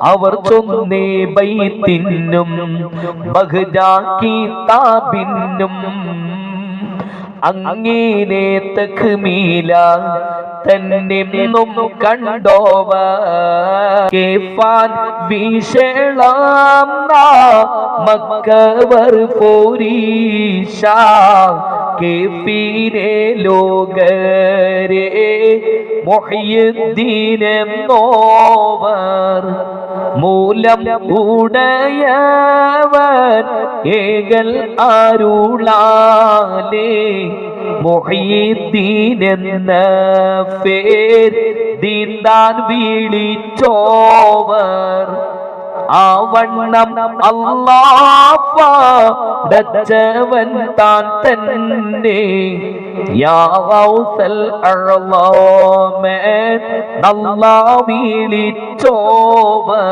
അവർ ചൊന്നേ ബൈത്തിനും ബഹ്ജാ കിതാബിനും അങ്ങേനെ തക്മീല തന്നെന്നും കണ്ടോവ കേഫാൻ വിശേളാം മക്കവർ പോരീശ കേഫീനെ ലോകരെ മുഹ്യിദ്ദീനെന്നോവർ മൂലം ഉടയവൻ ഏകൽ അരുളാലേ മുഹ്യിദ്ദീനെന്ന പേർ ദീന്താൻ വിളിച്ചോവർ ആവണ്ണം അല്ലാഹുവൻ താൻ തന്നെ യാ ഗൗസൽ അഅ്ളാമൻ അല്ലാഹ് വിളിച്ചോവർ